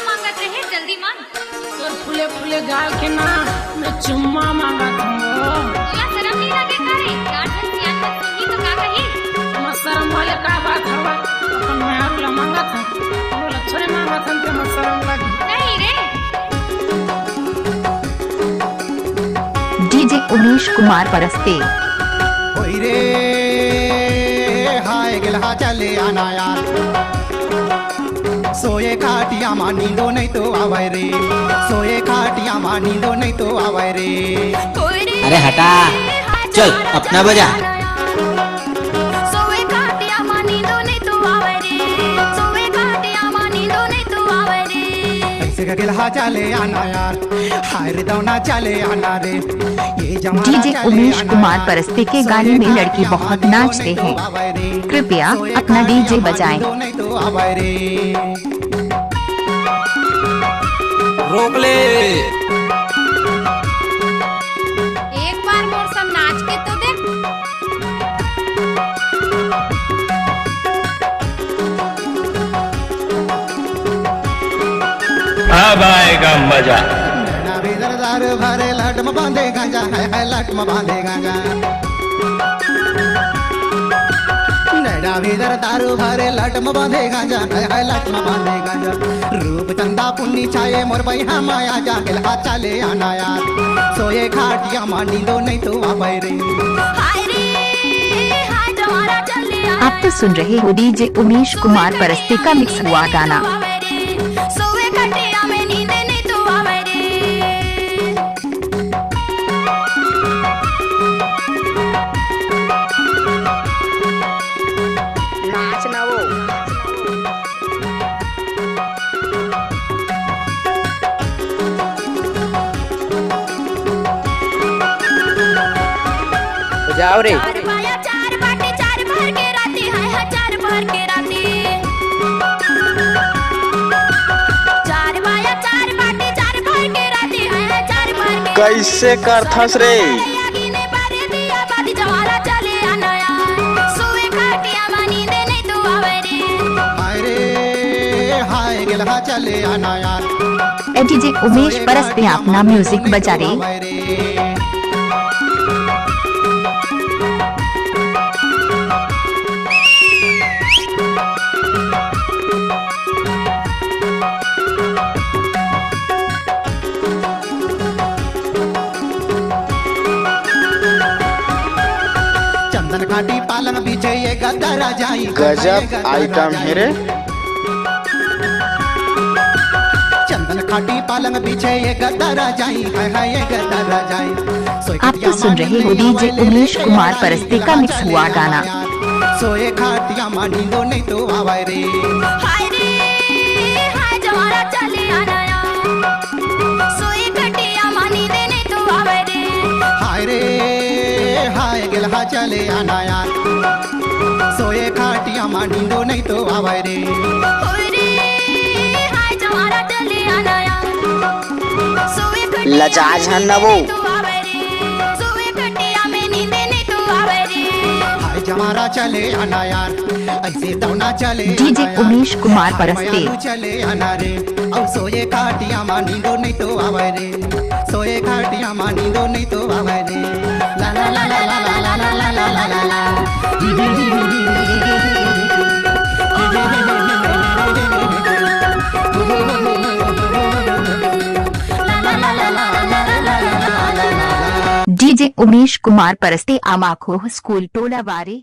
मांगत रहे जल्दी मांग। तोर फूले फूले गाल के ना मैं चुम्मा मांगत हूँ। तोला शर्म नहीं लगे का रे? गाँठ हंसियान मत सुनी तो का कही? मैं शर्म वाले का बात हवा अपन मैं आपला मांगत हूँ। बोला छोरे मांगत हूँ के मैं शर्म लगी। नहीं रे। डीजे उमेश कुमार परस्ते। होई रे हाय गिलहा चले आना यार, सोए खाटिया मां नींदो नहीं तो आवे रे, सोए खाटिया मां नींदो नहीं तो आवे रे। अरे हटा, चल अपना बजा। सोए खाटिया मां नींदो नहीं तो आवे रे, सोए खाटिया मां नींदो नहीं तो आवे रे। ऐसे का गिलहा चले आना यार, हाय रे दौना चले आना रे। ये जमाना डीजे चले उमेश आना कुमार यार, परस्ते के सोए गाने में लड़की खाटिया बहुत मां नींदो नाचते नहीं तो हैं। आवे रे, कृपया सोए अपना खाटिया डीजे मां बजाएं। नींदो नहीं तो आवे रे। रोक ले। एक बार मोर सब नाच के तो देख। अब आएगा मजा। नैना भी दरदार भरे लट में बांधे गांजा, है लट में बांधे गांजा। नैना भी दरदार भरे लट में बांधे गांजा, है लट में बांधे गांजा। रूप चंदा पुन्नी छाए मोर बैहा माया जा गिलहा चले आना यार, सोए खाटिया मां नींदो नहीं तो आवे रे। हाय रे हाय जवारा चले आना। आप तो सुन रहे हो डीजे उमेश कुमार परस्ते का मिक्स हुआ गाना। सोए खटिया में नींद नहीं तो आवे रे। नाच ना वो जाओ रे। चार पाया चार बाटे चार भर के राती, है चार भर के राती। चार पाया चार बाटे चार भर के राती, है चार भर के। कैसे करथस रे? आगी ने बारे दिया बाती जवारा चले आना यार, सोए खाटिया मां नींद नहीं तो आवे रे। हाय रे हाय गिलहा चले आना यार, डीजे उमेश परस्ते अपना म्यूजिक बजा रे। आवे रे। चंदन काटी पालंग पीछे ये गद्दा राजाई, गजब आइटम है रे। चंदन खाटी पालंग पीछे ये गद्दा राजाई, है ये गद्दा राजाई। आप तो सुन रहे हो डीजे उमेश कुमार परस्ते का मिक्स हुआ गाना। सोए खाटिया मां नींदो नहीं तो आवे रे। हाय रे हाय जवारा चले आना यार, सोए खटिया मां नींद नहीं तो आवे रे। हाय रे हाय गिलहा चले आना यार, सोए खाटिया मां नींदो नहीं तो आवे रे। होय रे हाय जवारा चले आना यार, सोए खटिया लजाज है ना वो। में तो आवे रे, सोए खटिया में नींद नहीं तो आवे रे। हाय जमारा चले आना यार, ऐसे दौना चले आना डीजे यार। उमेश कुमार हाय परस्ते। मयालू चले आना रे, और सोए खाटिया मां नींदो नहीं तो आवे रे, सोए खाटिया मां नींदो नहीं तो आवे रे। ला ला ला ला ला ला ला ला ला ला ला ला। डीजे उमेश कुमार परस्ते आमाखो स्कूल टोला वारे।